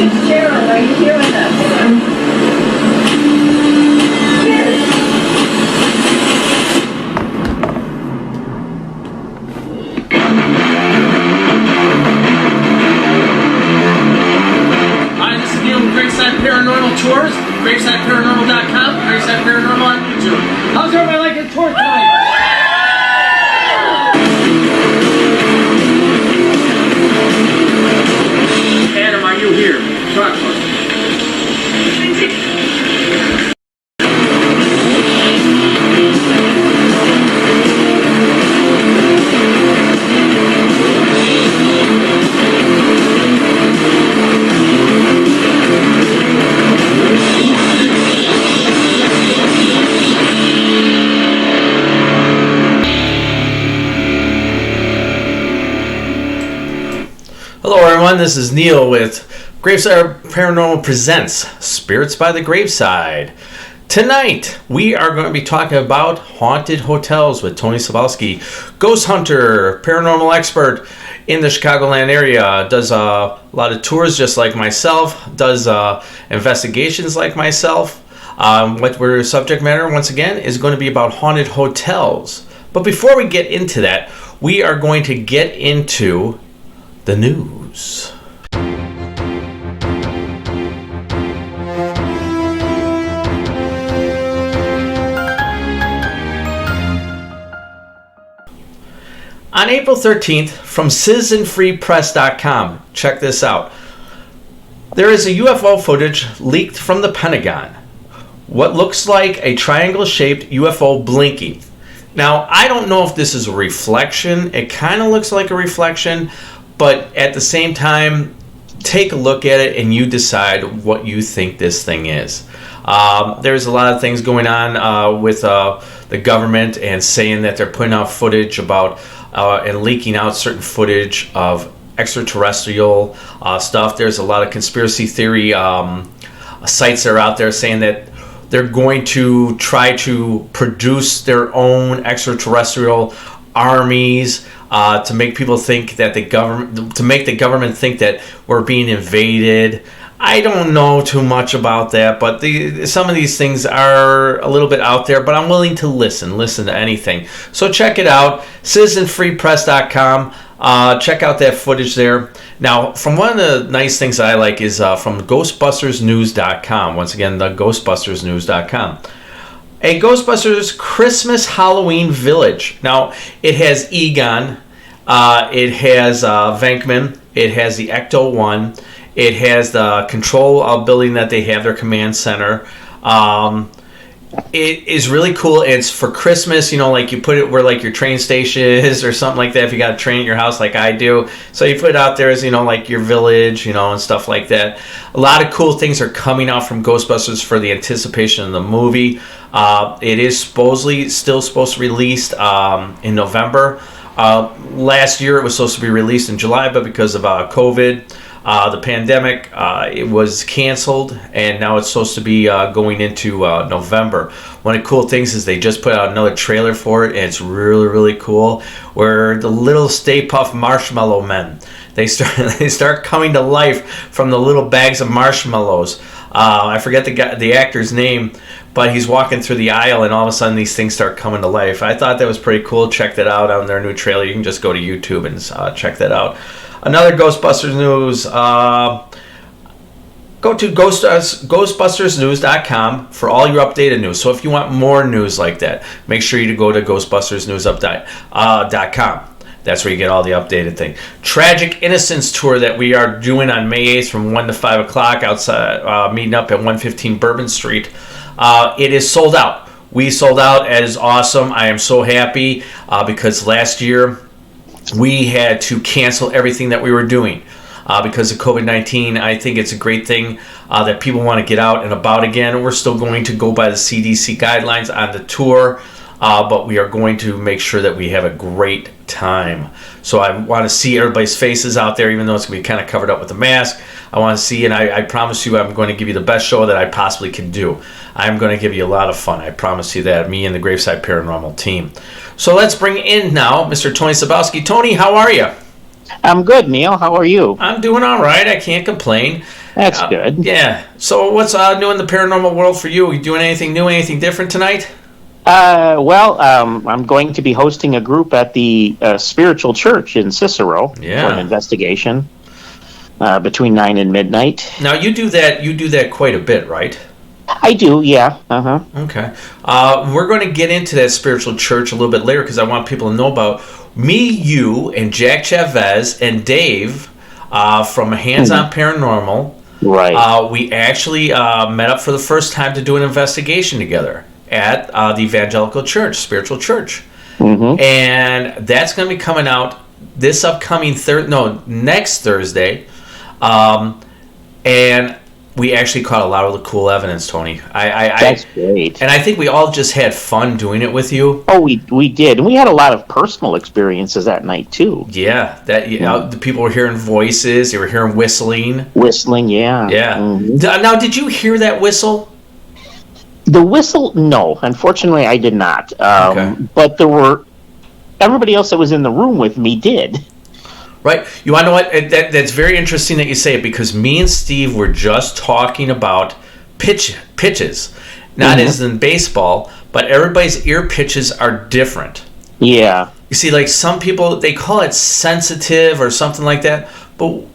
Sharon, are you hearing us? Hi, this is Neal with Graveside Paranormal Tours, gravesideparanormal.com, Graveside Paranormal on YouTube. How's everybody liking the tour tonight? Adam, are you here? Talk to us. Hello everyone, this is Neal with Graveside Paranormal Presents Spirits by the Graveside. Tonight, we are going to be talking about haunted hotels with Tony Szabelski, ghost hunter, paranormal expert in the Chicagoland area, does a lot of tours just like myself, does investigations like myself. What we're subject matter, once again, is going to be about haunted hotels. But before we get into that, we are going to get into the news. On April 13th, from citizenfreepress.com, check this out. There is a UFO footage leaked from the Pentagon. What looks like a triangle-shaped UFO blinking. Now, I don't know if this is a reflection. It kind of looks like a reflection, but at the same time, take a look at it and you decide what you think this thing is. There's a lot of things going on with the government and saying that they're putting out footage about and leaking out certain footage of extraterrestrial stuff. There's a lot of conspiracy theory sites that are out there saying that they're going to try to produce their own extraterrestrial armies to make people think that the government think that we're being invaded. I don't know too much about that, but some of these things are a little bit out there, but I'm willing to listen to anything. So check it out, citizenfreepress.com. Check out that footage there. Now, from one of the nice things I like is from ghostbustersnews.com. Once again, the ghostbustersnews.com. A Ghostbusters Christmas Halloween Village. Now, it has Egon, it has Venkman, it has the Ecto-1, it has the control building that they have, their command center. It is really cool. It's for Christmas, like you put it where like your train station is or something like that if you got a train at your house like I do. So you put it out there as, like your village, and stuff like that. A lot of cool things are coming out from Ghostbusters for the anticipation of the movie. It is supposedly still supposed to be released in November. Last year it was supposed to be released in July, but because of COVID, the pandemic, it was canceled, and now it's supposed to be going into November. One of the cool things is they just put out another trailer for it, and it's really, really cool, where the little Stay Puft Marshmallow Men, they start coming to life from the little bags of marshmallows. I forget the actor's name, but he's walking through the aisle, and all of a sudden these things start coming to life. I thought that was pretty cool. Check that out on their new trailer. You can just go to YouTube and check that out. Another Ghostbusters news, go to ghostbustersnews.com for all your updated news. So if you want more news like that, make sure you go to ghostbustersnews.com. That's where you get all the updated thing. Tragic Innocence Tour that we are doing on May 8th from 1 to 5 o'clock outside, meeting up at 115 Bourbon Street. It is sold out. We sold out. It is awesome. I am so happy because last year we had to cancel everything that we were doing because of COVID-19. I think it's a great thing that people want to get out and about again. We're still going to go by the CDC guidelines on the tour, but we are going to make sure that we have a great time. So I want to see everybody's faces out there, even though it's going to be kind of covered up with a mask. I want to see, and I promise you I'm going to give you the best show that I possibly can do. I'm going to give you a lot of fun. I promise you that, me and the Graveside Paranormal team. So let's bring in now Mr. Tony Szabelski. Tony, how are you? I'm good, Neal. How are you? I'm doing all right. I can't complain. That's good. Yeah. So what's new in the paranormal world for you? Are you doing anything new, anything different tonight? I'm going to be hosting a group at the Spiritual Church in Cicero for an investigation between 9 and midnight. Now you do that quite a bit, right? I do, yeah. Okay. We're going to get into that Spiritual Church a little bit later because I want people to know about me, you, and Jack Chavez and Dave from Hands On Paranormal. Right. We actually met up for the first time to do an investigation together at the Evangelical Church, Spiritual Church. And that's going to be coming out this upcoming next Thursday. And we actually caught a lot of the cool evidence, Tony. That's great. And I think we all just had fun doing it with you. Oh, we did. And we had a lot of personal experiences that night, too. Yeah. The people were hearing voices. They were hearing whistling. Whistling, yeah. Yeah. Now, did you hear that whistle? The whistle, no. Unfortunately, I did not. Okay. But everybody else that was in the room with me did. Right. You want to know what? That's very interesting that you say it because me and Steve were just talking about pitches. Not as in baseball, but everybody's ear pitches are different. Yeah. You see, like some people, they call it sensitive or something like that, but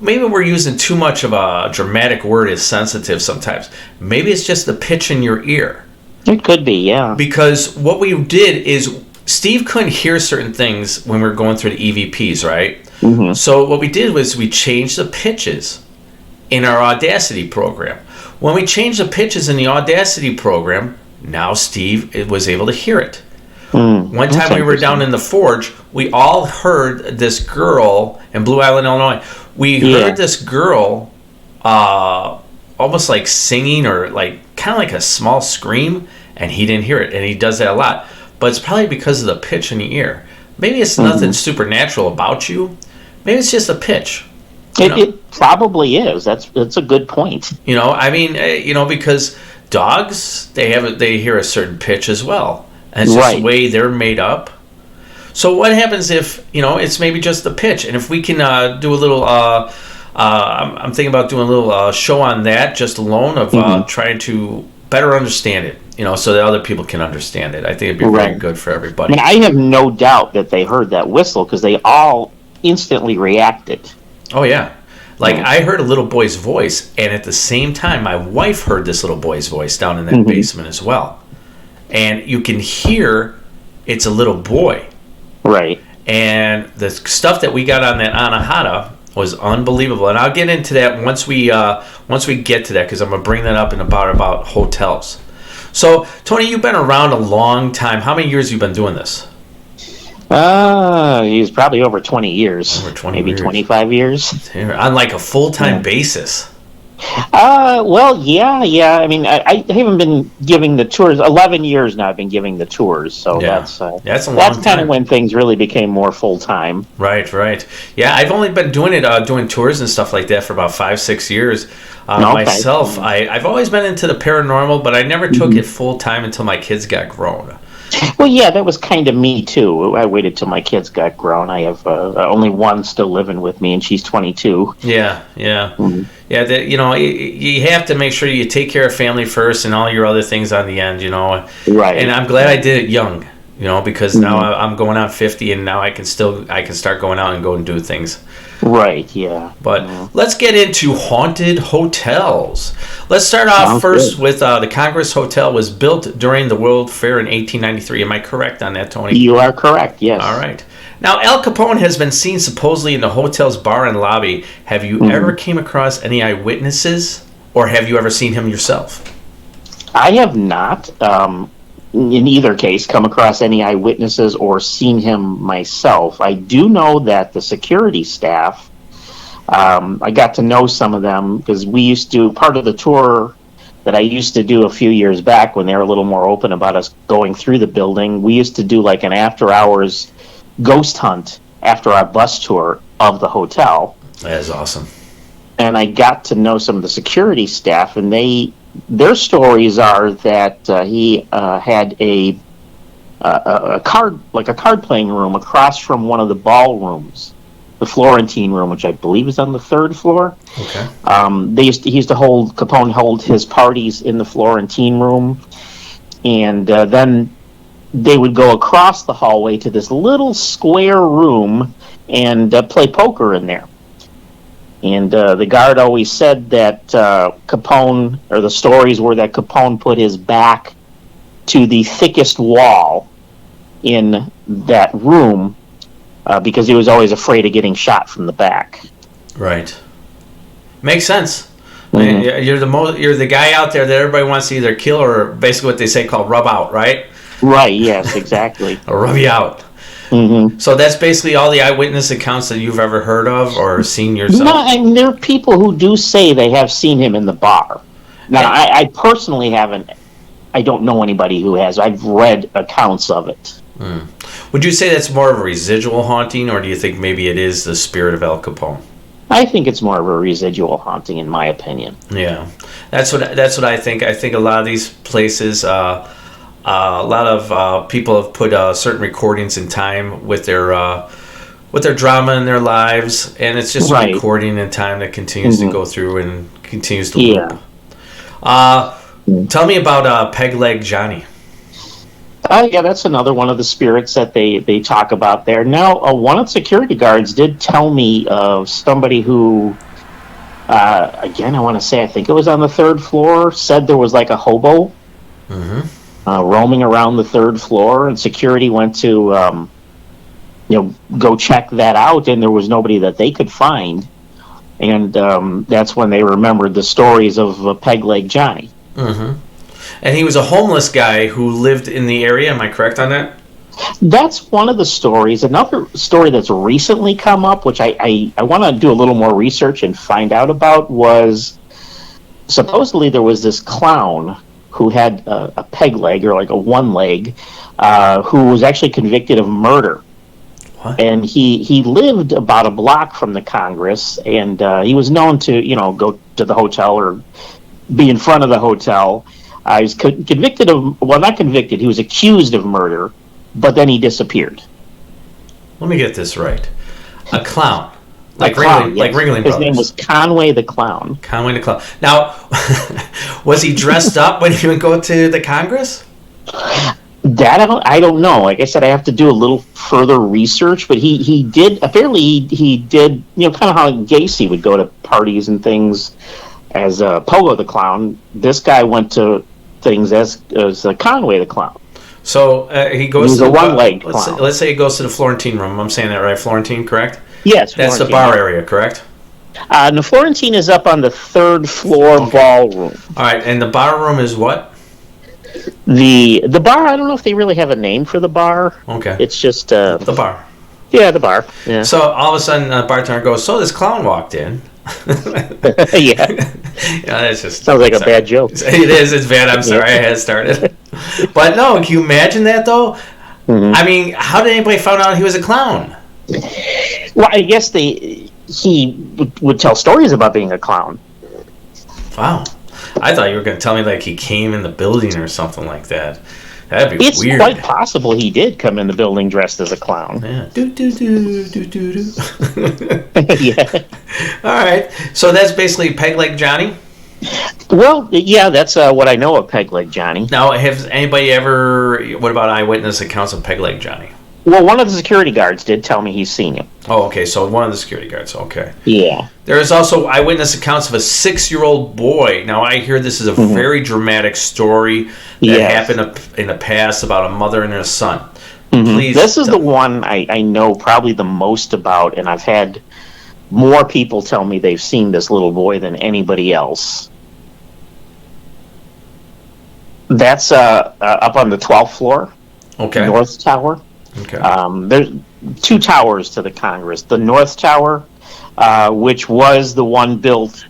maybe we're using too much of a dramatic word as sensitive sometimes. Maybe it's just the pitch in your ear. It could be, yeah. Because what we did is Steve couldn't hear certain things when we were going through the EVPs, right? So what we did was we changed the pitches in our Audacity program. When we changed the pitches in the Audacity program, now Steve was able to hear it. One time we were down in the Forge, we all heard this girl in Blue Island, Illinois. We heard this girl almost like singing or like kind of like a small scream, and he didn't hear it, and he does that a lot. But it's probably because of the pitch in the ear. Maybe it's nothing supernatural about you. Maybe it's just a pitch. It probably is. That's a good point. I mean, because dogs, they hear a certain pitch as well. And it's just the way they're made up. So what happens if, it's maybe just the pitch? And if we can do a little, I'm thinking about doing a little show on that just alone of trying to better understand it, so that other people can understand it. I think it'd be very good for everybody. I have no doubt that they heard that whistle because they all instantly reacted. Oh, yeah. Like, I heard a little boy's voice, and at the same time, my wife heard this little boy's voice down in that basement as well. And you can hear it's a little boy. Right. And the stuff that we got on that Anahata was unbelievable. And I'll get into that once we get to that, because I'm going to bring that up in about hotels. So, Tony, you've been around a long time. How many years have you been doing this? He's probably over 20 years. Over 20 maybe years. 25 years. On like a full-time basis. Well, yeah. I mean, I haven't been giving the tours. 11 years now I've been giving the tours. So that's a long time. That's kind of when things really became more full-time. Right. Yeah, I've only been doing it, doing tours and stuff like that for about 5-6 years. Myself, I've always been into the paranormal, but I never took it full-time until my kids got grown. Well, yeah, that was kind of me, too. I waited till my kids got grown. I have only one still living with me, and she's 22. Yeah. Yeah, you have to make sure you take care of family first and all your other things on the end, Right. And I'm glad I did it young, because now I'm going on 50, and now I can start going out and go and do things. Right, yeah. But let's get into haunted hotels. Let's start off first with the Congress Hotel was built during the World Fair in 1893. Am I correct on that, Tony? You are correct, yes. All right. Now, Al Capone has been seen supposedly in the hotel's bar and lobby. Have you ever came across any eyewitnesses, or have you ever seen him yourself? I have not, in either case, come across any eyewitnesses or seen him myself. I do know that the security staff, I got to know some of them because we used to, part of the tour that I used to do a few years back when they were a little more open about us going through the building, we used to do like an after-hours ghost hunt after our bus tour of the hotel. That is awesome. And I got to know some of the security staff, and their stories are that he had a card playing room across from one of the ballrooms the Florentine room, which I believe is on the 3rd floor. Okay. He used to Capone hold his parties in the Florentine room, and then they would go across the hallway to this little square room and play poker in there. And the guard always said that Capone, or the stories were that Capone put his back to the thickest wall in that room because he was always afraid of getting shot from the back. Right. Makes sense. Mm-hmm. You're the guy out there that everybody wants to either kill or basically what they say called rub out, right? Right. Yes. Exactly. Or rub you out. Mm-hmm. So that's basically all the eyewitness accounts that you've ever heard of or seen yourself? No, and there are people who do say they have seen him in the bar. Now, I personally haven't. I don't know anybody who has. I've read accounts of it. Mm. Would you say that's more of a residual haunting, or do you think maybe it is the spirit of Al Capone? I think it's more of a residual haunting, in my opinion. Yeah, that's what I think. I think a lot of these places, a lot of people have put certain recordings in time with their drama in their lives, and it's just a recording in time that continues to go through and continues to loop. Tell me about Peg Leg Johnny. Yeah, that's another one of the spirits that they talk about there. Now, one of the security guards did tell me of somebody who, again, I want to say, I think it was on the 3rd floor, said there was like a hobo roaming around the 3rd floor, and security went to, go check that out, and there was nobody that they could find. And that's when they remembered the stories of Peg Leg Johnny. Mm-hmm. And he was a homeless guy who lived in the area. Am I correct on that? That's one of the stories. Another story that's recently come up, which I want to do a little more research and find out about, was supposedly there was this clown who had a peg leg, or like a one leg, who was actually convicted of murder. What? And he lived about a block from the Congress, and he was known to, go to the hotel or be in front of the hotel. He was convicted of, well, not convicted, he was accused of murder, but then he disappeared. Let me get this right. A clown. Like Ringling Brothers. His name was Conway the Clown. Conway the Clown. Now, was he dressed up when he would go to the Congress? That I don't know. Like I said, I have to do a little further research, but he did, apparently he did, kind of how Gacy would go to parties and things as Pogo the Clown. This guy went to things as Conway the Clown. So he goes to a one-leg clown. Let's say he goes to the Florentine room. I'm saying that right? Florentine, correct? Yes. That's the bar area, correct? The Florentine is up on the 3rd floor ballroom. All right, and the bar room is what? The bar, I don't know if they really have a name for the bar. Okay. It's just... the bar. Yeah, the bar. Yeah. So all of a sudden, the bartender goes, so this clown walked in. Yeah. That's just... Sounds like a bad joke. It is. It's bad. I'm sorry I had started. But no, can you imagine that, though? Mm-hmm. I mean, how did anybody find out he was a clown? Well, I guess he would tell stories about being a clown. Wow. I thought you were going to tell me like he came in the building or something like that. That'd be it's weird. It's quite possible he did come in the building dressed as a clown. Yeah. Do, do, do, do, do, do. Yeah. All right. So that's basically Peg Leg Johnny? Well, yeah, that's what I know of Peg Leg Johnny. Now, has anybody ever... What about eyewitness accounts of Peg Leg Johnny? Well, one of the security guards did tell me he's seen him. Oh, okay. So one of the security guards. Okay. Yeah. There is also eyewitness accounts of a 6-year-old boy. Now, I hear this is a very dramatic story that happened in the past about a mother and her son. Mm-hmm. Please. This is the one I know probably the most about, and I've had more people tell me they've seen this little boy than anybody else. That's up on the 12th floor. Okay. North Tower. Okay. There's 2 towers to the Congress. The North Tower, which was the one built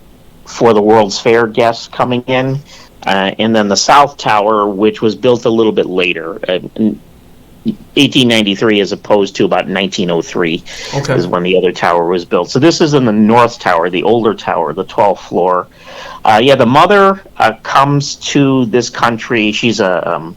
for the World's Fair guests coming in, and then the South Tower, which was built a little bit later, in 1893 as opposed to about 1903 is when the other tower was built. So this is in the North Tower, the older tower, the 12th floor. The mother comes to this country. She's a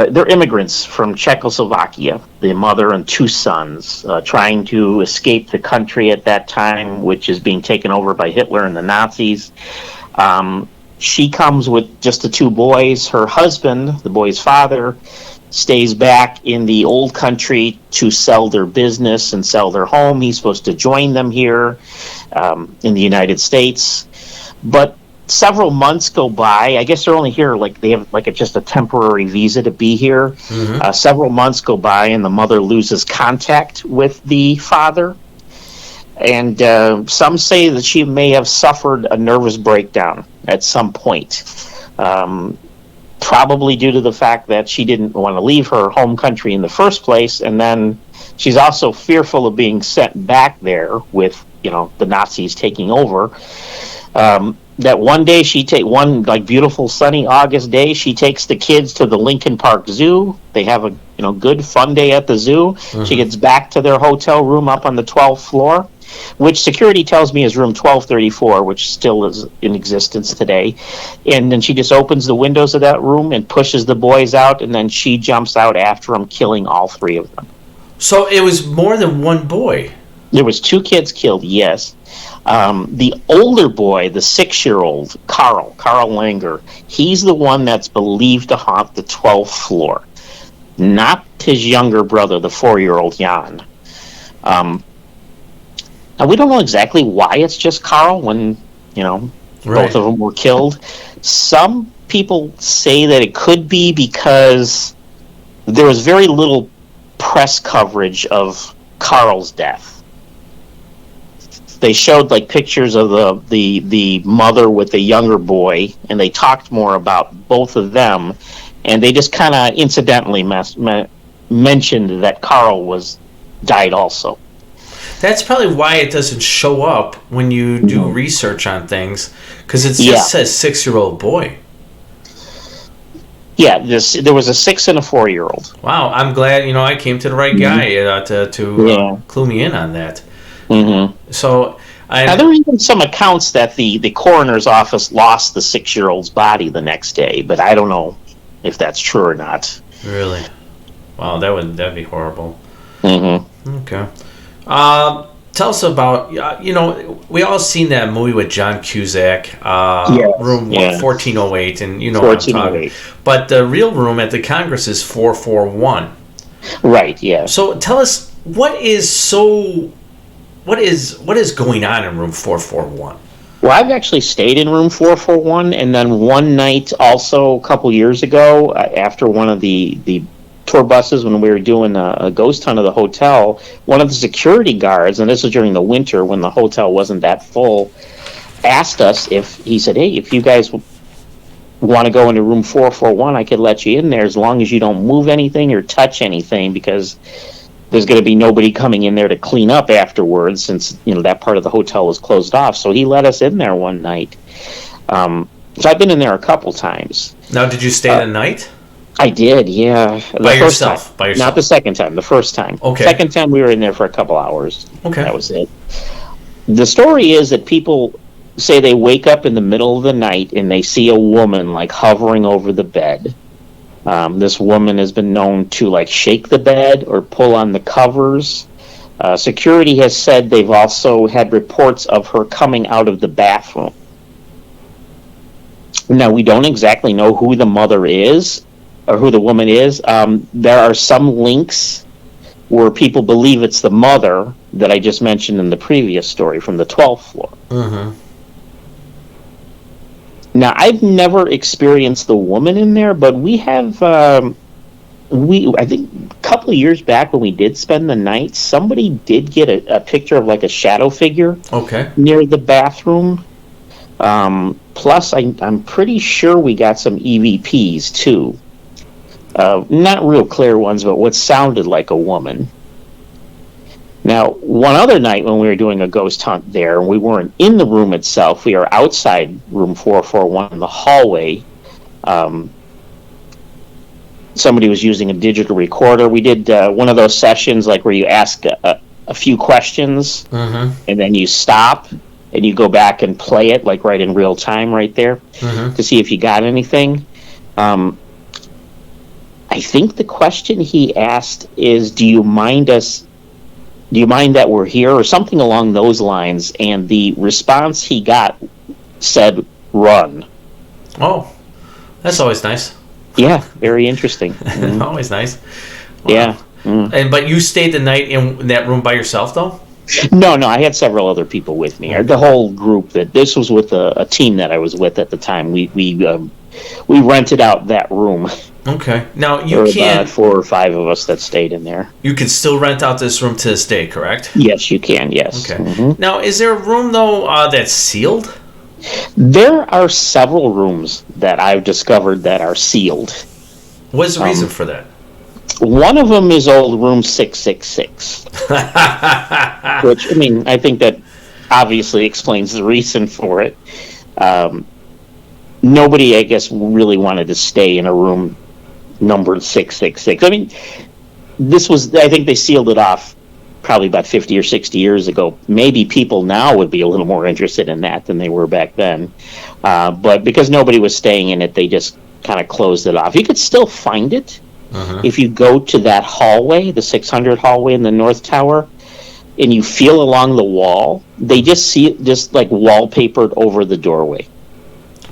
they're immigrants from Czechoslovakia, the mother and two sons, trying to escape the country at that time, which is being taken over by Hitler and the Nazis. She comes with just the two boys. Her husband, the boy's father, stays back in the old country to sell their business and sell their home. He's supposed to join them here in the United States. But several months go by. I guess they're only here, like they have like just a temporary visa to be here. Mm-hmm. Several months go by and the mother loses contact with the father. And some say that she may have suffered a nervous breakdown at some point. Probably due to the fact that she didn't want to leave her home country in the first place, and then she's also fearful of being sent back there with, the Nazis taking over. That one day one like beautiful sunny August day, she takes the kids to the Lincoln Park Zoo. They have a good fun day at the zoo. Mm-hmm. She gets back to their hotel room up on the 12th floor, which security tells me is room 1234, which still is in existence today. And then she just opens the windows of that room and pushes the boys out, and then she jumps out after them, killing all three of them. So it was more than one boy. There was two kids killed, yes. The older boy, the 6-year-old, Carl Langer, he's the one that's believed to haunt the 12th floor, not his younger brother, the 4-year-old Jan. Now, we don't know exactly why it's just Carl when, both of them were killed. Some people say that it could be because there was very little press coverage of Carl's death. They showed pictures of the mother with the younger boy, and they talked more about both of them, and they just kind of incidentally mentioned that Carl died also. That's probably why it doesn't show up when you do research on things, because it just says 6-year-old boy. Yeah, there was a 6 and a 4-year-old. Wow, I'm glad I came to the right guy to clue me in on that. Mm-hmm. So now, there are even some accounts that the coroner's office lost the 6-year-old's body the next day, but I don't know if that's true or not. Really? Wow, that'd be horrible. Mm-hmm. Okay. Tell us about, we all seen that movie with John Cusack, room 1408, and what I'm talking. But the real room at the Congress is 441. Right, yeah. So tell us, what is going on in room 441? Well, I've actually stayed in room 441, and then one night also a couple years ago, after one of the tour buses, when we were doing a ghost hunt of the hotel, one of the security guards, and this was during the winter when the hotel wasn't that full, asked us he said, hey, if you guys want to go into room 441, I could let you in there as long as you don't move anything or touch anything, because there's going to be nobody coming in there to clean up afterwards, since that part of the hotel was closed off. So he let us in there one night. So I've been in there a couple times. Now, did you stay the night? I did, yeah. By yourself? Not the second time, the first time. Okay. Second time we were in there for a couple hours. Okay. That was it. The story is that people say they wake up in the middle of the night and they see a woman hovering over the bed. This woman has been known to shake the bed or pull on the covers. Security has said they've also had reports of her coming out of the bathroom. Now, we don't exactly know who the mother is or who the woman is. There are some links where people believe it's the mother that I just mentioned in the previous story from the 12th floor. Mm-hmm. Now, I've never experienced the woman in there, but we have, I think a couple of years back when we did spend the night, somebody did get a picture of a shadow figure near the bathroom. Plus, I'm pretty sure we got some EVPs, too. Not real clear ones, but what sounded like a woman. Now, one other night when we were doing a ghost hunt there, we weren't in the room itself. We were outside room 441 in the hallway. Somebody was using a digital recorder. We did one of those sessions where you ask a few questions, and then you stop, and you go back and play it right in real time right there to see if you got anything. I I think the question he asked is, "Do you mind us? Do you mind that we're here?" or something along those lines. And the response he got said, "Run." Oh, that's always nice. Yeah, very interesting. Mm. Always nice. Wow. Yeah. Mm. But you stayed the night in that room by yourself, though? No, I had several other people with me. The whole group. This was with a team that I was with at the time. We rented out that room. Okay. Now There you were can't. about 4 or 5 of us that stayed in there. You can still rent out this room to this day, correct? Yes, you can. Yes. Okay. Mhm. Now, is there a room though that's sealed? There are several rooms that I've discovered that are sealed. What is the reason for that? One of them is old room 666, which, I mean, I think that obviously explains the reason for it. Nobody, I guess, really wanted to stay in a room numbered 666. I mean, I think they sealed it off probably about 50 or 60 years ago. Maybe people now would be a little more interested in that than they were back then. But because nobody was staying in it, they just kind of closed it off. You could still find it. If you go to that hallway, the 600 hallway in the North Tower, and you feel along the wall, they just like wallpapered over the doorway.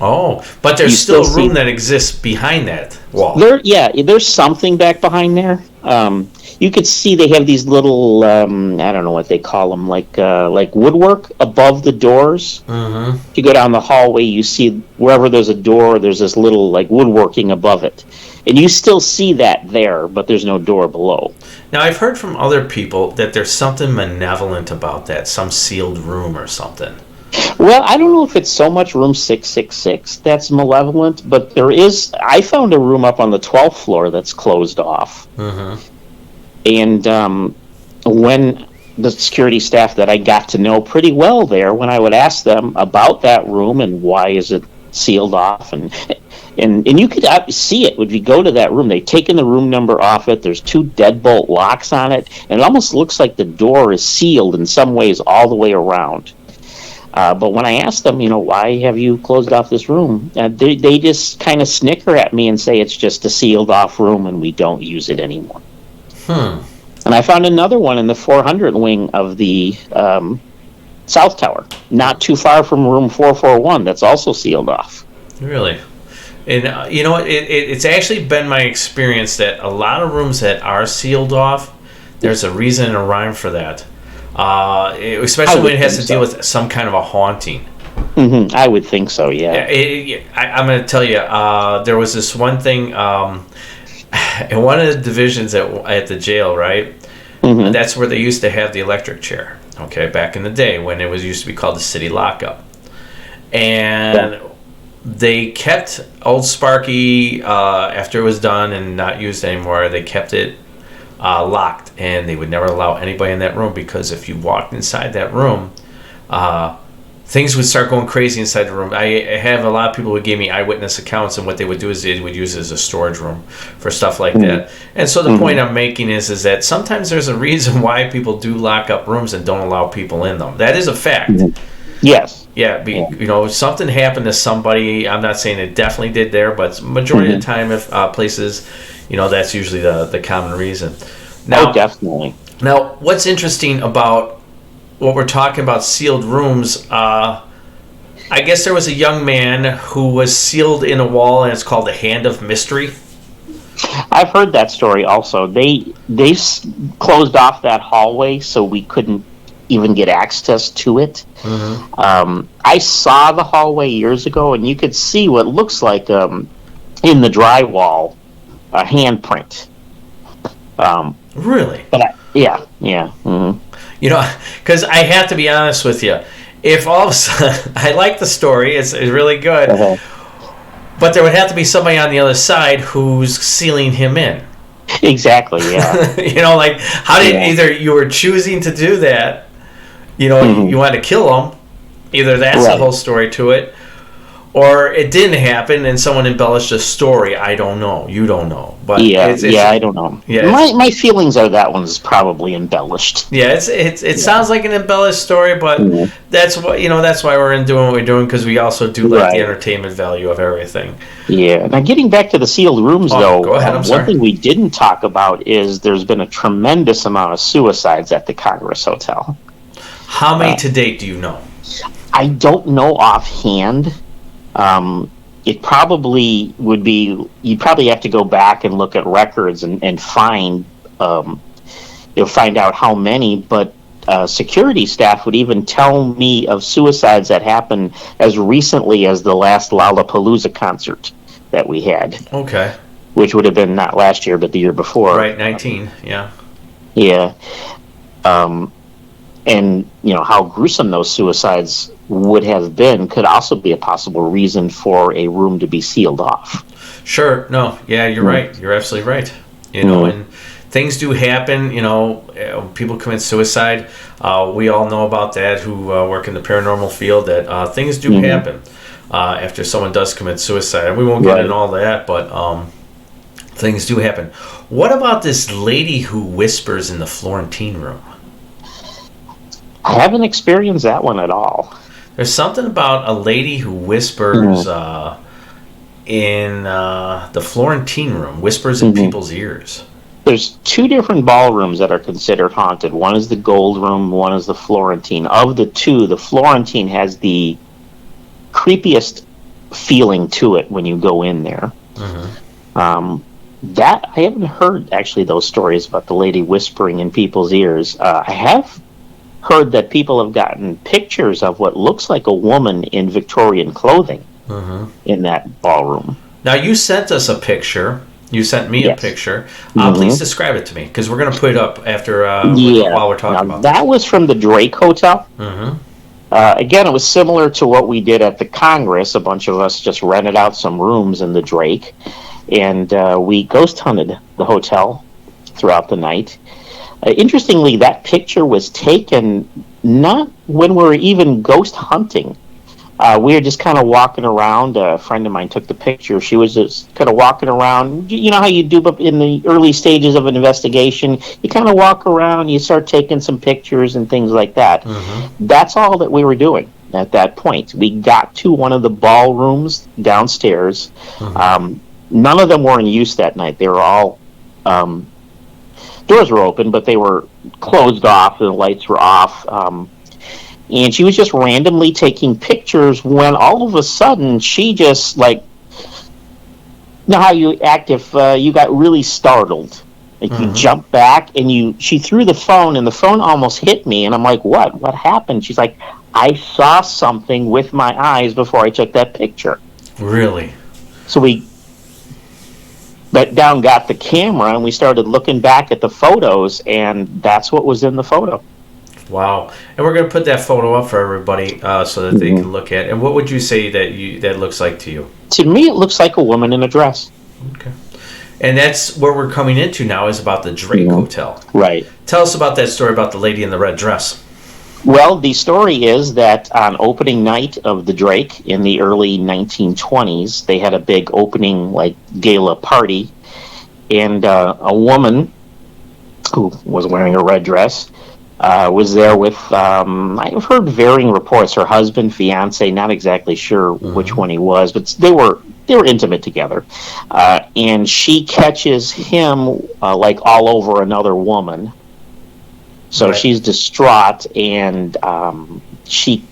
Oh, but there's You still still a room see- that exists behind that wall. There's something back behind there. You could see they have these little, I don't know what they call them, like woodwork above the doors. Mm-hmm. If you go down the hallway, you see wherever there's a door, there's this little like woodworking above it. And you still see that there, but there's no door below. Now, I've heard from other people that there's something malevolent about that, some sealed room or something. Well, I don't know if it's so much room 666 that's malevolent, but I found a room up on the 12th floor that's closed off. Mm-hmm. And when the security staff that I got to know pretty well there, when I would ask them about that room and why is it sealed off, and you could see it when you go to that room. They've taken the room number off it. There's 2 deadbolt locks on it, and it almost looks like the door is sealed in some ways all the way around. But when I asked them, why have you closed off this room? They just kind of snicker at me and say it's just a sealed off room and we don't use it anymore. And I found another one in the 400 wing of the South Tower, not too far from room 441, that's also sealed off. Really? And you know what? It's actually been my experience that a lot of rooms that are sealed off, there's a reason and a rhyme for that. Especially when it has to deal with some kind of a haunting. Mm-hmm. I would think so, yeah. I'm going to tell you, there was this one thing in one of the divisions at the jail, right? Mm-hmm. And that's where they used to have the electric chair, okay, back in the day when it used to be called the city lockup. And they kept Old Sparky, after it was done and not used anymore, they kept it locked, and they would never allow anybody in that room, because if you walked inside that room, things would start going crazy inside the room. I have a lot of people who gave me eyewitness accounts, and what they would do is they would use it as a storage room for stuff like that. And so the point I'm making is that sometimes there's a reason why people do lock up rooms and don't allow people in them. That is a fact. Yes. Yeah, if something happened to somebody, I'm not saying it definitely did there, but majority of the time, if places, that's usually the common reason. Now, definitely. Now, what's interesting about what we're talking about, sealed rooms, I guess there was a young man who was sealed in a wall, and it's called the Hand of Mystery. I've heard that story also. They closed off that hallway so we couldn't even get access to it. Mm-hmm. I saw the hallway years ago, and you could see what looks like in the drywall a handprint. Really? But yeah. Mm-hmm. Because I have to be honest with you, if all of a sudden I like the story, it's really good, but there would have to be somebody on the other side who's sealing him in. Exactly. Yeah. Like how did either you were choosing to do that, you wanted to kill him, either that's the whole story to it, or it didn't happen and someone embellished a story. I don't know. You don't know. But I don't know. Yeah, my feelings are that one's probably embellished. Yeah, it sounds like an embellished story, but that's why we're doing what we're doing, because we also do like the entertainment value of everything. Yeah. Now, getting back to the sealed rooms, though, go ahead, I'm sorry. one thing we didn't talk about is there's been a tremendous amount of suicides at the Congress Hotel. How many to date do you know? I don't know offhand. It probably would be, you'd probably have to go back and look at records and find, you'll find out how many, but security staff would even tell me of suicides that happened as recently as the last Lollapalooza concert that we had. Okay. Which would have been not last year, but the year before. Right, 19, yeah. Yeah. And, how gruesome those suicides would have been could also be a possible reason for a room to be sealed off. Sure. No. Yeah, you're right. You're absolutely right. And things do happen. People commit suicide. We all know about that who work in the paranormal field, that things do happen after someone does commit suicide. And we won't get into all that, but things do happen. What about this lady who whispers in the Florentine room? I haven't experienced that one at all. There's something about a lady who whispers in the Florentine room, whispers in people's ears. There's two different ballrooms that are considered haunted. One is the Gold Room, one is the Florentine. Of the two, the Florentine has the creepiest feeling to it when you go in there. That I haven't heard, actually, those stories about the lady whispering in people's ears. I have heard that people have gotten pictures of what looks like a woman in Victorian clothing in that ballroom. Now, you sent us a picture. You sent me a picture. Please describe it to me, because we're going to put it up after while we're talking about that. That was from the Drake Hotel. Again, it was similar to what we did at the Congress. A bunch of us just rented out some rooms in the Drake, and we ghost hunted the hotel throughout the night. Interestingly, that picture was taken not when we were even ghost hunting. We were just kind of walking around. A friend of mine took the picture. She was just kind of walking around. You know how you do in the early stages of an investigation? You kind of walk around, you start taking some pictures and things like that. That's all that we were doing at that point. We got to one of the ballrooms downstairs. None of them were in use that night. They were all... doors were open, but they were closed off, and the lights were off. And she was just randomly taking pictures when all of a sudden she just, like, you know how you act if you got really startled? Like, you jump back, and she threw the phone, and the phone almost hit me, and I'm like, what? What happened? She's like, I saw something with my eyes before I took that picture. Really? So we let down, got the camera, and we started looking back at the photos, and that's what was in the photo. Wow. And we're going to put that photo up for everybody so that they can look at it. And what would you say that looks like to you? To me, it looks like a woman in a dress. Okay. And that's where we're coming into now, is about the Drake Hotel. Right. Tell us about that story about the lady in the red dress. Well, the story is that on opening night of the Drake in the early 1920s, they had a big opening, gala party, and a woman who was wearing a red dress was there with, I've heard varying reports, her husband, fiance, not exactly sure which one he was, but they were intimate together. And she catches him all over another woman. So she's distraught, and she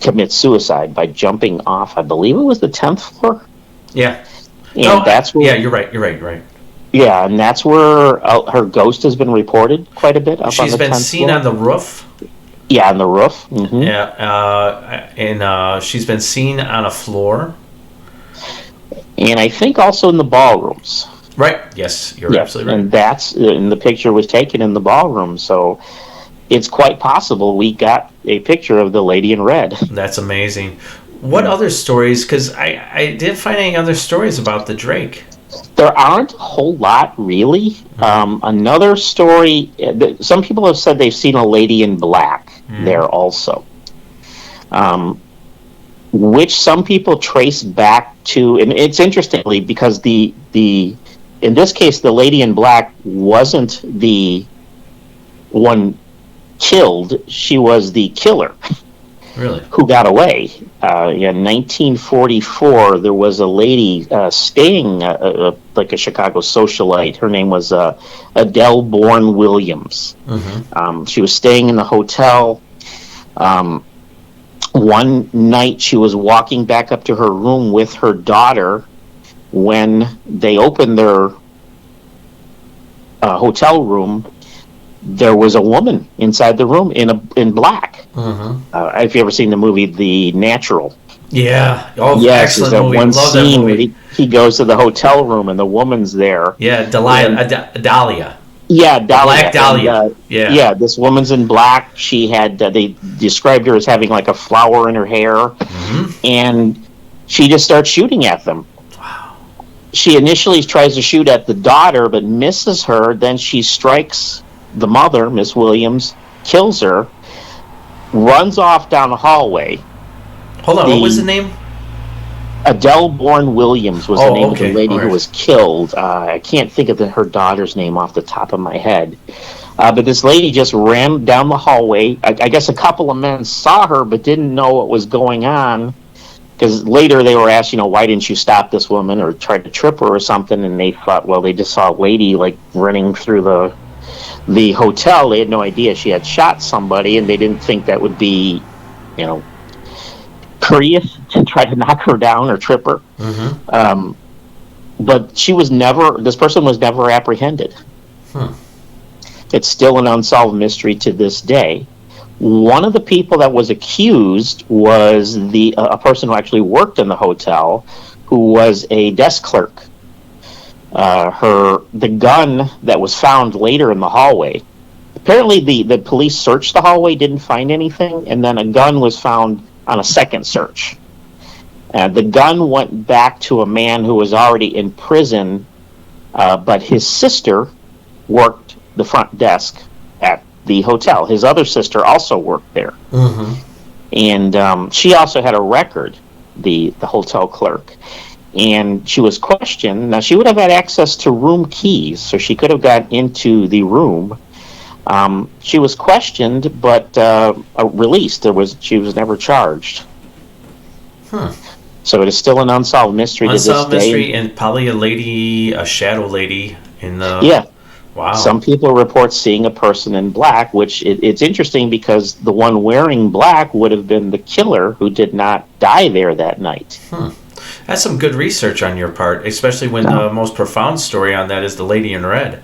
commits suicide by jumping off, I believe it was the 10th floor. Yeah. And that's where, yeah, you're right. Yeah, and that's where her ghost has been reported quite a bit. She's been seen on the roof. Yeah, on the roof. Yeah, and she's been seen on a floor. And I think also in the ballrooms. Right. Yes, you're absolutely right. And the picture was taken in the ballroom, so it's quite possible we got a picture of the lady in red. That's amazing. What other stories? Because I didn't find any other stories about the Drake. There aren't a whole lot, really. Another story, some people have said they've seen a lady in black there also. which some people trace back to, and it's interestingly because the in this case the lady in black wasn't the one killed; she was the killer. Really? Who got away. In 1944, there was a lady staying, like a Chicago socialite. Her name was Adele Bourne Williams. Mm-hmm. She was staying in the hotel. One night, she was walking back up to her room with her daughter when they opened their hotel room. There was a woman inside the room in black. Mm-hmm. Have you ever seen the movie The Natural? Yeah. Oh, yes, excellent there's that movie. one Love scene that where movie. he goes to the hotel room and the woman's there. Yeah, Dahlia. Yeah, Dahlia. Black Dahlia. And, Yeah, this woman's in black. She had, they described her as having like a flower in her hair. Mm-hmm. And she just starts shooting at them. Wow. She initially tries to shoot at the daughter, but misses her. Then she strikes the mother, Miss Williams, kills her, runs off down the hallway. Hold on, what was the name? Adele Bourne Williams was the name of the lady right. who was killed. I can't think of her daughter's name off the top of my head. But this lady just ran down the hallway. I guess a couple of men saw her but didn't know what was going on. Because later they were asked, why didn't you stop this woman or try to trip her or something? And they thought, well, they just saw a lady like running through the hotel. They had no idea she had shot somebody, and they didn't think that would be, courteous to try to knock her down or trip her. Mm-hmm. But this person was never apprehended. It's still an unsolved mystery to this day. One of the people that was accused was a person who actually worked in the hotel, who was a desk clerk. The gun that was found later in the hallway. Apparently, the police searched the hallway, didn't find anything, and then a gun was found on a second search. The gun went back to a man who was already in prison, but his sister worked the front desk at the hotel. His other sister also worked there. Mm-hmm. And she also had a record, the hotel clerk. And she was questioned. Now, she would have had access to room keys, so she could have got into the room. She was questioned, but released. She was never charged. So it is still an unsolved mystery to this day. Unsolved mystery, and probably a shadow lady in the... Yeah. Wow. Some people report seeing a person in black, which it's interesting because the one wearing black would have been the killer who did not die there that night. That's some good research on your part, especially when the most profound story on that is the lady in red.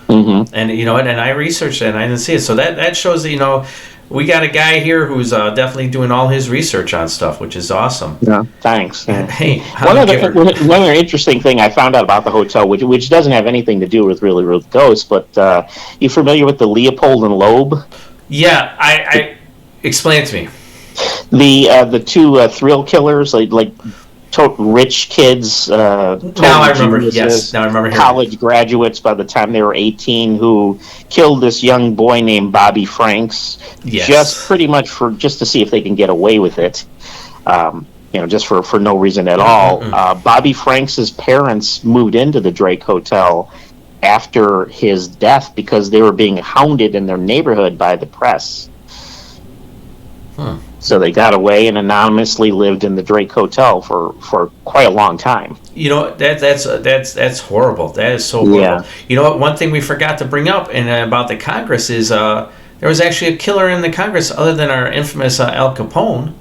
Mm-hmm. And and I researched it and I didn't see it. So that shows that, we got a guy here who's definitely doing all his research on stuff, which is awesome. Yeah, thanks. Hey, one other interesting thing I found out about the hotel, which doesn't have anything to do with really ghosts, but you familiar with the Leopold and Loeb? Yeah, I explain it to me. The two thrill killers, like rich kids. Now I remember. Geniuses, yes, now I remember. College graduates by the time they were 18 who killed this young boy named Bobby Franks. Yes. Just pretty much just to see if they can get away with it. Just for no reason at all. Bobby Franks' parents moved into the Drake Hotel after his death because they were being hounded in their neighborhood by the press. So they got away and anonymously lived in the Drake Hotel for quite a long time. That's horrible. That is so horrible. Yeah. You know what? One thing we forgot to bring up about the Congress is there was actually a killer in the Congress other than our infamous Al Capone.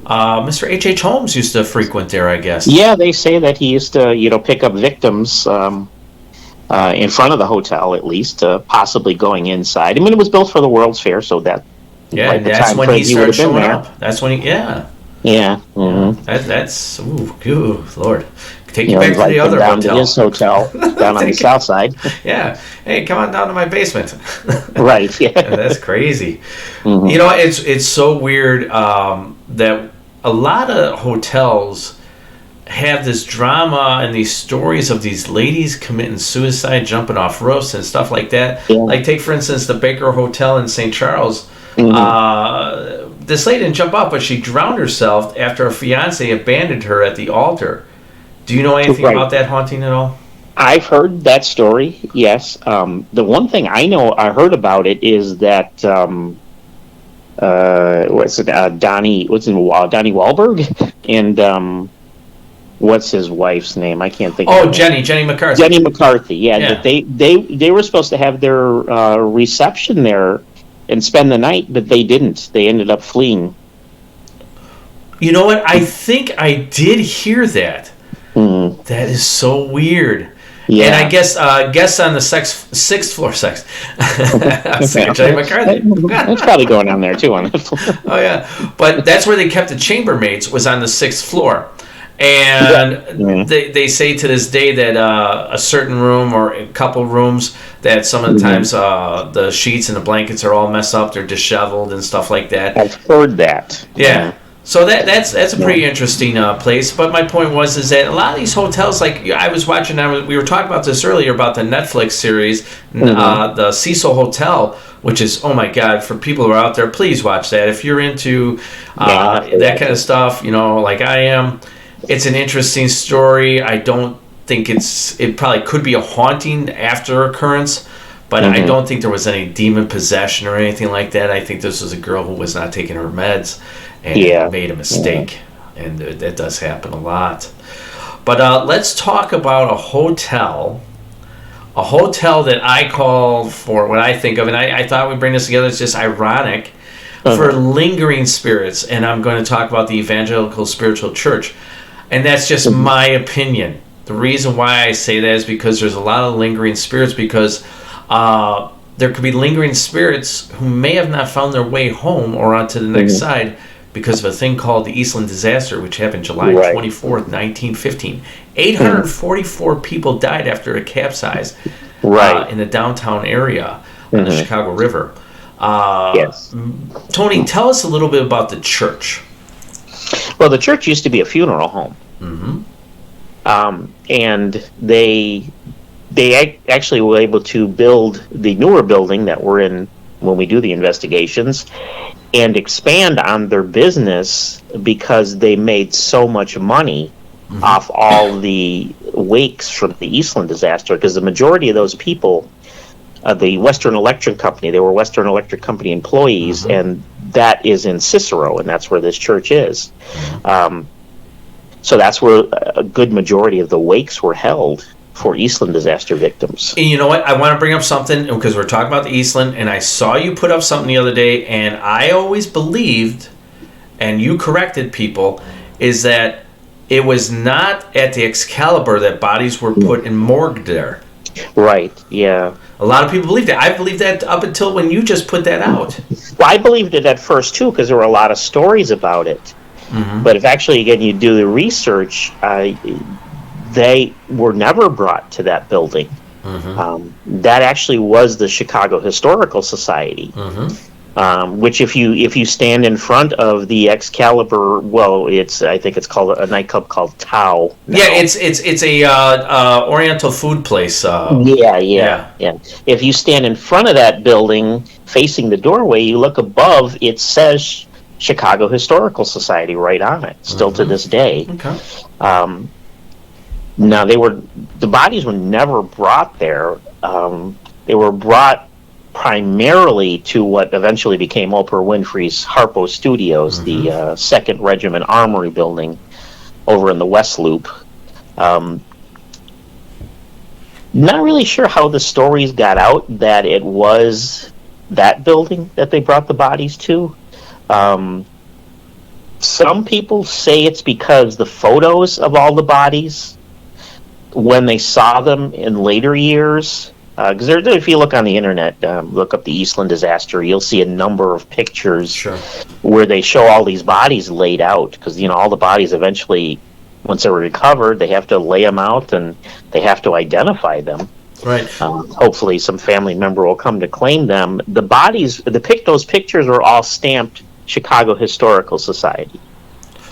Mr. H.H. Holmes used to frequent there, I guess. Yeah, they say that he used to pick up victims in front of the hotel, at least, possibly going inside. I mean, it was built for the World's Fair, so that. Yeah, and that's when he started showing up. That's when Yeah. Mm-hmm. That's Lord. Take you back to the other down hotel. To his hotel down on the south side. Yeah. Hey, come on down to my basement. Right. Yeah. That's crazy. Mm-hmm. It's so weird that a lot of hotels have this drama and these stories of these ladies committing suicide, jumping off roofs and stuff like that. Yeah. Like take for instance the Baker Hotel in St. Charles. Mm-hmm. this lady didn't jump off, but she drowned herself after her fiance abandoned her at the altar. Do you know anything about that haunting at all? I've heard that story. Yes. The one thing I heard about it is that Donnie Wahlberg and what's his wife's name? I can't think. Oh, Jenny McCarthy. Jenny McCarthy. Yeah. That they were supposed to have their reception there and spend the night, but they didn't. They ended up fleeing. You know what? I think I did hear that. Mm-hmm. That is so weird. Yeah. And I guess guests on the sixth floor sex. Jenny McCarthy. That's probably going on there too on that floor. Oh yeah, but that's where they kept the chambermaids, was on the 6th floor. And they say to this day that a certain room or a couple rooms that some of the times the sheets and the blankets are all messed up, they're disheveled and stuff like that. I've heard that. Yeah. So that's a pretty interesting place. But my point is that a lot of these hotels, like I was watching, we were talking about this earlier about the Netflix series, the Cecil Hotel, which is, oh my God, for people who are out there, please watch that. If you're into that kind of stuff, like I am. It's an interesting story. I don't think it probably could be a haunting after occurrence, but I don't think there was any demon possession or anything like that. I think this was a girl who was not taking her meds and made a mistake, and that does happen a lot. But let's talk about a hotel that I call, for what I think of, and I thought we'd bring this together. It's just ironic, for lingering spirits, and I'm going to talk about the Evangelical Spiritual Church. And that's just my opinion. The reason why I say that is because there's a lot of lingering spirits, because there could be lingering spirits who may have not found their way home or onto the next side because of a thing called the Eastland disaster, which happened July 24th, 1915. 844 people died after it capsized in the downtown area on the Chicago River. Yes. Tony, tell us a little bit about the church. Well, the church used to be a funeral home. And they actually were able to build the newer building that we're in when we do the investigations and expand on their business because they made so much money off all the wakes from the Eastland disaster, because the majority of those people, the Western Electric Company, they were Western Electric Company employees, and that is in Cicero, and that's where this church is. So that's where a good majority of the wakes were held for Eastland disaster victims. And you know what? I want to bring up something, because we're talking about the Eastland, and I saw you put up something the other day, and I always believed, and you corrected people, is that it was not at the Excalibur that bodies were put in morgue there. Right, yeah. A lot of people believe that. I believed that up until when you just put that out. Well, I believed it at first, too, because there were a lot of stories about it. But if actually, again, you do the research, they were never brought to that building. That actually was the Chicago Historical Society, which if you stand in front of the Excalibur, well, I think it's called a nightclub called Tao now. Yeah, it's a Oriental food place. Yeah. If you stand in front of that building, facing the doorway, you look above, it says Chicago Historical Society right on it, still to this day. Okay. Now, the bodies were never brought there. They were brought primarily to what eventually became Oprah Winfrey's Harpo Studios, the 2nd Regiment Armory building over in the West Loop. Not really sure how the stories got out that it was that building that they brought the bodies to. Some people say it's because the photos of all the bodies, when they saw them in later years, because if you look on the internet, look up the Eastland disaster, you'll see a number of pictures where they show all these bodies laid out, because all the bodies eventually, once they were recovered, they have to lay them out and they have to identify them. Right. Hopefully some family member will come to claim them. The bodies, those pictures are all stamped Chicago Historical Society.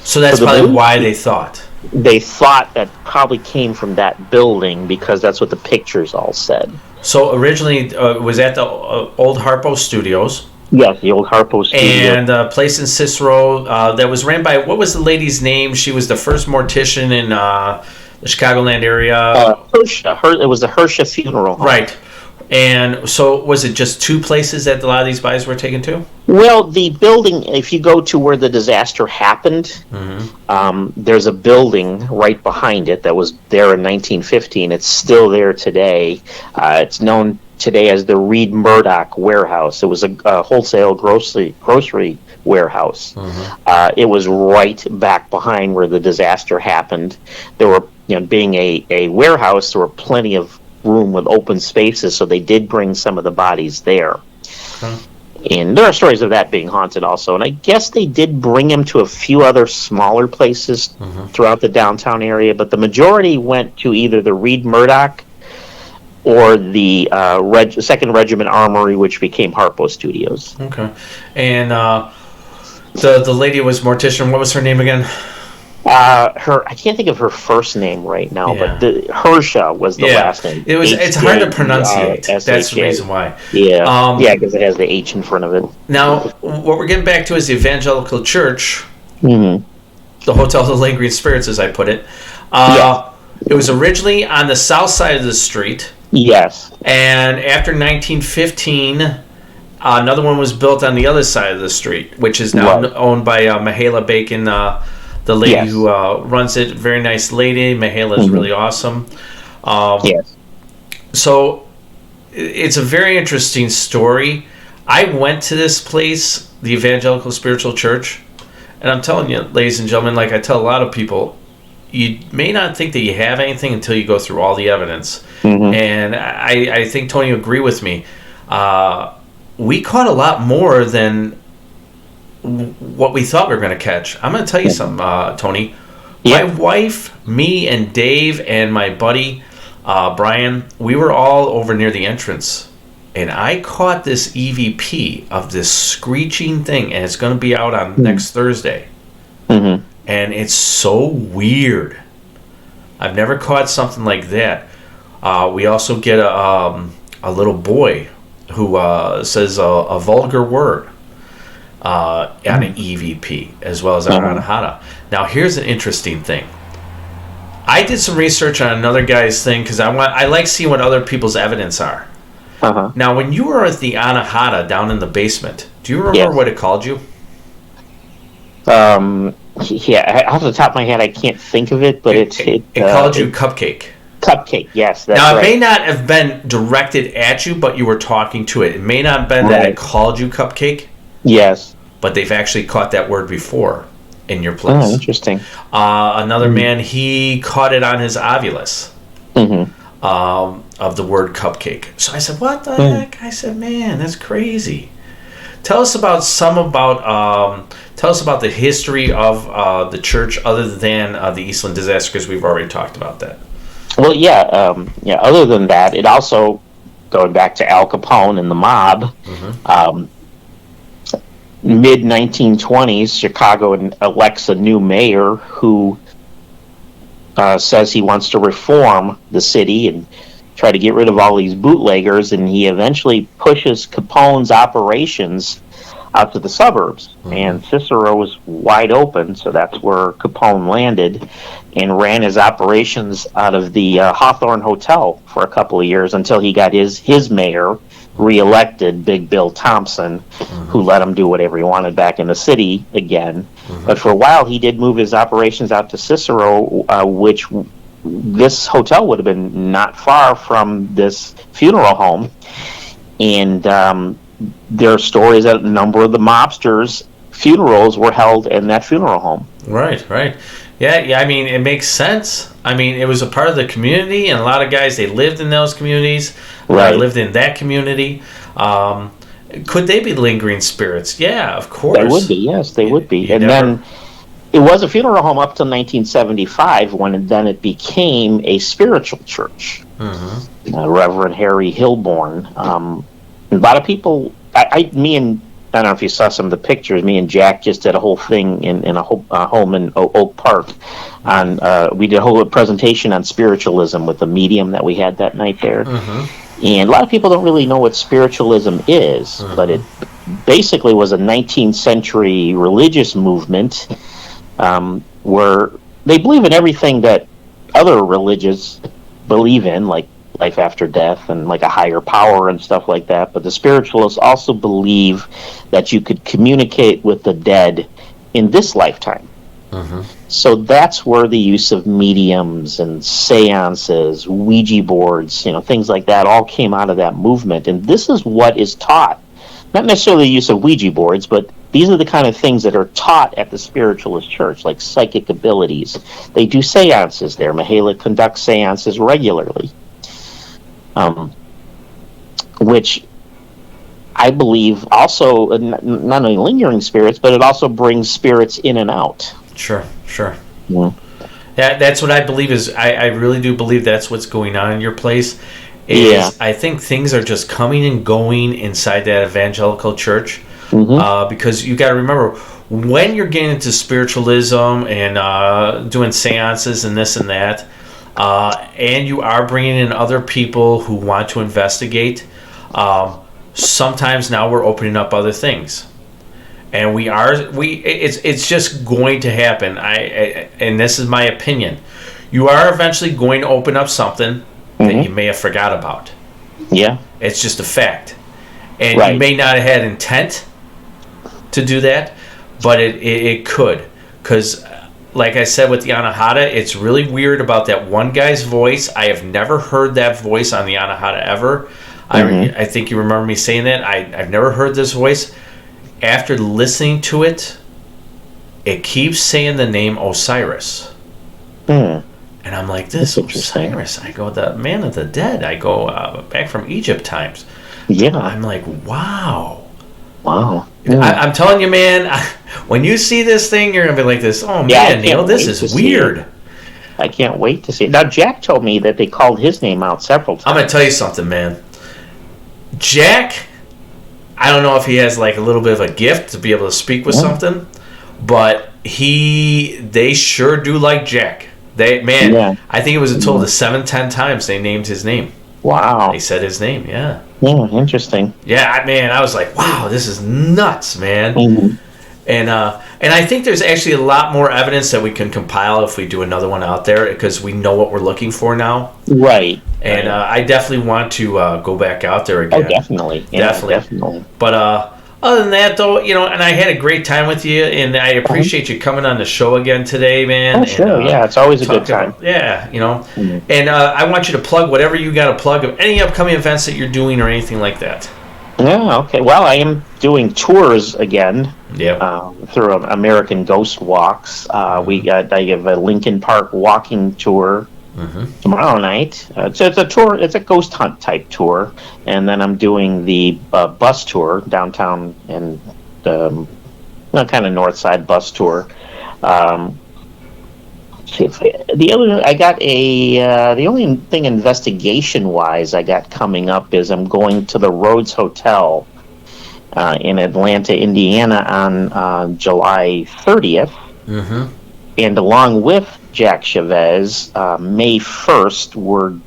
So that's probably why they thought. They thought that probably came from that building because that's what the pictures all said. So originally it was at the old Harpo Studios, Yes, the old Harpo studio. And a place in Cicero that was ran by, what was the lady's name? She was the first mortician in the Chicagoland area. It was the Hersha Funeral Home. Right. And so was it just two places that a lot of these bodies were taken to? Well, the building, if you go to where the disaster happened, there's a building right behind it that was there in 1915. It's still there today. It's known today as the Reed Murdoch Warehouse. It was a wholesale grocery warehouse. It was right back behind where the disaster happened. There were, being a warehouse, there were plenty of room with open spaces, so they did bring some of the bodies there. And there are stories of that being haunted also, and I guess they did bring him to a few other smaller places throughout the downtown area, but the majority went to either the Reed Murdoch or the 2nd Regiment Armory, which became Harpo Studios. Okay. And the lady was mortician. What was her name again? I can't think of her first name right now, but Hersha was the last name. It's hard to pronunciate. That's the reason why. Yeah, because it has the H in front of it. Now, what we're getting back to is the Evangelical Church, the Hotel of the Lingering Spirits, as I put it. It was originally on the south side of the street. Yes. And after 1915, another one was built on the other side of the street, which is now owned by Mahala Bacon, the lady who runs it. Very nice lady. Mahala is really awesome. Yes. So it's a very interesting story. I went to this place, the Evangelical Spiritual Church, and I'm telling you, ladies and gentlemen, like I tell a lot of people, you may not think that you have anything until you go through all the evidence. And I think Tony will agree with me. We caught a lot more than what we thought we were going to catch. I'm going to tell you something, Tony. My wife, me, and Dave, and my buddy Brian, we were all over near the entrance, and I caught this EVP of this screeching thing, and it's going to be out on next Thursday. And it's so weird. I've never caught something like that. We also get a little boy who says a vulgar word on an EVP, as well as on Anahata. Now, here's an interesting thing. I did some research on another guy's thing because I like seeing what other people's evidence are. Now, when you were at the Anahata down in the basement, do you remember what it called you? Yeah, off the top of my head, I can't think of it, but it called you Cupcake. Cupcake, yes. That's now, it right. may not have been directed at you, but you were talking to it. It may not have been that it called you Cupcake. Yes. But they've actually caught that word before in your place. Oh, interesting. Another man, he caught it on his ovulus of the word cupcake. So I said, what the heck? I said, man, that's crazy. Tell us about the history of the church other than the Eastland disaster, because we've already talked about that. Well, other than that, it also, going back to Al Capone and the mob, mid-1920s, Chicago elects a new mayor who says he wants to reform the city and try to get rid of all these bootleggers, and he eventually pushes Capone's operations out to the suburbs. And Cicero was wide open, so that's where Capone landed and ran his operations out of the Hawthorne Hotel for a couple of years until he got his mayor reelected, Big Bill Thompson, who let him do whatever he wanted back in the city again. But for a while, he did move his operations out to Cicero, which this hotel would have been not far from this funeral home. And there are stories that a number of the mobsters' funerals were held in that funeral home. Right. Yeah, I mean, it makes sense. I mean, it was a part of the community, and a lot of guys, they lived in those communities. Lived in that community. Could they be lingering spirits? Yeah, of course. They would be, yes, they would be. Then it was a funeral home up till 1975, when then it became a spiritual church. Reverend Harry Hilborn. A lot of people, I don't know if you saw some of the pictures. Me and Jack just did a whole thing in a home in Oak Park. We did a whole presentation on spiritualism with the medium that we had that night there. And a lot of people don't really know what spiritualism is, but basically was a 19th century religious movement where they believe in everything that other religions believe in, like life after death and like a higher power and stuff like that. But the spiritualists also believe that you could communicate with the dead in this lifetime. So that's where the use of mediums and seances, Ouija boards, things like that all came out of that movement. And this is what is taught. Not necessarily the use of Ouija boards, but these are the kind of things that are taught at the spiritualist church, like psychic abilities. They do seances there. Mihaela conducts seances regularly, which I believe also not only lingering spirits, but it also brings spirits in and out. Sure. Yeah. That's what I believe is. I really do believe that's what's going on in your place. I think things are just coming and going inside that evangelical church. Because you got to remember, when you're getting into spiritualism and doing seances and this and that, and you are bringing in other people who want to investigate, sometimes now we're opening up other things. And it's just going to happen. And this is my opinion. You are eventually going to open up something that you may have forgot about. Yeah. It's just a fact. And Right. you may not have had intent to do that, but it could. Because, like I said with the Anahata, it's really weird about that one guy's voice. I have never heard that voice on the Anahata ever. I think you remember me saying that. I've never heard this voice. After listening to it, it keeps saying the name Osiris. And I'm like, this Osiris. I go, the man of the dead. I go, back from Egypt times. Yeah. I'm like, wow. Yeah. I'm telling you, man, when you see this thing, you're going to be like this, oh, man, Neal, this is weird. I can't wait to see it. Now, Jack told me that they called his name out several times. I'm going to tell you something, man. Jack, I don't know if he has like a little bit of a gift to be able to speak with something, but they sure do like Jack. I think it was a total of 7-10 times they named his name. Wow. They said his name, yeah. Yeah, interesting. Yeah, man, I was like, wow, this is nuts, man. And I think there's actually a lot more evidence that we can compile if we do another one out there, because we know what we're looking for now. Right. And I definitely want to go back out there again. Oh, definitely. Yeah, definitely. But other than that, though, and I had a great time with you, and I appreciate you coming on the show again today, man. Oh, sure. Yeah, it's always a good time. And I want you to plug whatever you got to plug of any upcoming events that you're doing or anything like that. Yeah, okay. Well, I am doing tours again. Yeah. Through American Ghost Walks. I have a Lincoln Park walking tour tomorrow night. It's a tour. It's a ghost hunt type tour, and then I'm doing the bus tour downtown and kind of north side bus tour. The only thing investigation wise I got coming up is I'm going to the Rhodes Hotel in Atlanta, Indiana on July 30th. And along with Jack Chavez, May 1st,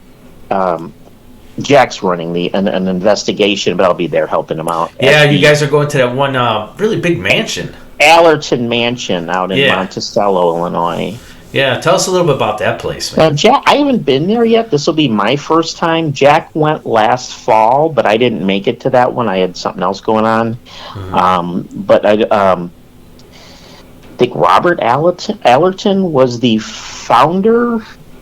Jack's running an investigation, but I'll be there helping him out. Yeah, you guys are going to that one really big mansion. Allerton Mansion out in Monticello, Illinois. Yeah, tell us a little bit about that place, man. Jack, I haven't been there yet. This will be my first time. Jack went last fall, but I didn't make it to that one. I had something else going on. But I think Robert Allerton was the founder,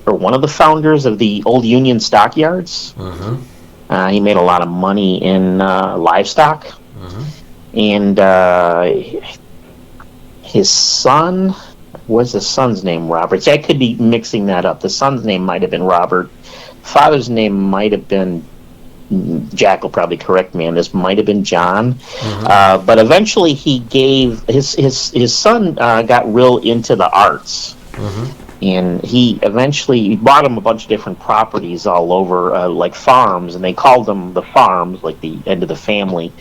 or one of the founders of the old Union Stockyards. He made a lot of money in livestock. And his son... Was the son's name Robert? I could be mixing that up. The son's name might have been Robert. Father's name might have been, Jack will probably correct me on this, might have been John. But eventually he gave, his son got real into the arts. And he eventually bought him a bunch of different properties all over, like farms, and they called them the farms, like the end of the family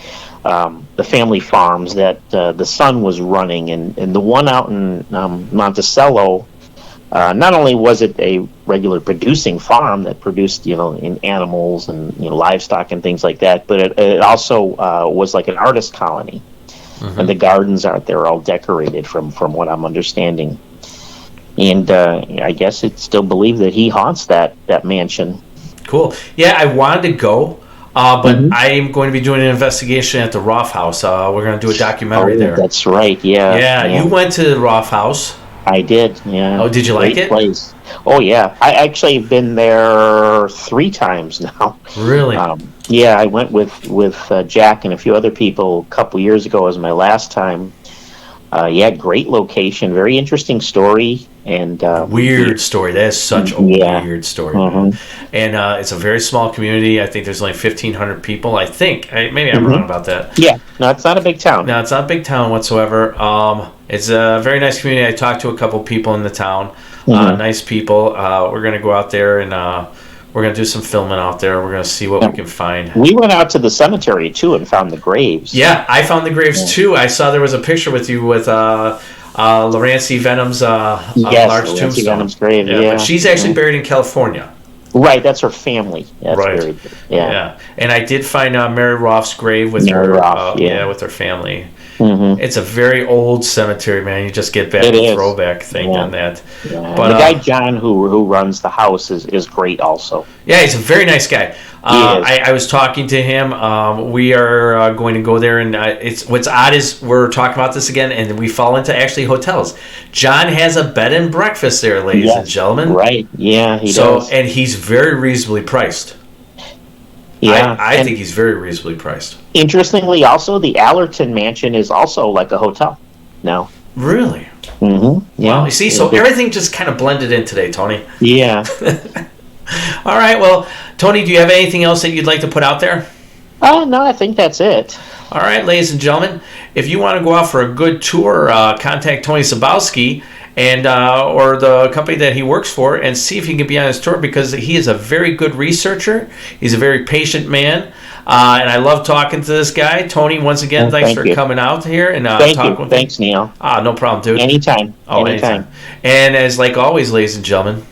farms that the son was running, and the one out in Monticello not only was it a regular producing farm that produced, in animals and livestock and things like that, but it also was like an artist colony, and the gardens out there are all decorated from what I'm understanding. And I guess it's still believed that he haunts that mansion. Cool. Yeah, I wanted to go, but I'm going to be doing an investigation at the Roth House. We're going to do a documentary there. That's right. Yeah. You went to the Roth House. I did. Yeah. Oh, did you like it? Place. Oh, yeah. I actually have been there 3 times now. Really? Yeah, I went with Jack and a few other people a couple years ago as my last time. Great location, very interesting story, and weird story. That is such a weird story. And it's a very small community. I think there's only 1,500 people. I think maybe I'm wrong about that. Yeah, no, it's not a big town. No, it's not a big town whatsoever. It's a very nice community. I talked to a couple people in the town. Nice people. We're gonna go out there and. We're going to do some filming out there. We're going to see what we can find. We went out to the cemetery, too, and found the graves. Yeah, I found the graves, too. I saw there was a picture with you with Laurence Venom's large tombstone. Venom's grave, yeah. But she's actually buried in California. Right, that's her family. That's right. Very good. Yeah. And I did find Mary Roth's grave with with her family. It's a very old cemetery, man. You just get back a throwback thing on that. Yeah. But the guy John who runs the house is great also. Yeah, he's a very nice guy. I was talking to him. We are going to go there, and it's what's odd is we're talking about this again, and we fall into actually hotels. John has a bed and breakfast there, ladies and gentlemen. Right? Yeah, he does. And he's very reasonably priced. Yeah, I think he's very reasonably priced. Interestingly, also the Allerton Mansion is also like a hotel now. Really? Mm-hmm. Yeah. Well, you see, so everything just kind of blended in today, Tony. Yeah. All right. Well, Tony, do you have anything else that you'd like to put out there? Oh, no, I think that's it. All right, ladies and gentlemen, if you want to go out for a good tour, contact Tony Szabelski and or the company that he works for and see if he can be on his tour, because he is a very good researcher. He's a very patient man. And I love talking to this guy. Tony, once again, thanks for coming out here and talking with me. Thanks, Neal. No problem, dude. Anytime. Anytime. And as like always, ladies and gentlemen,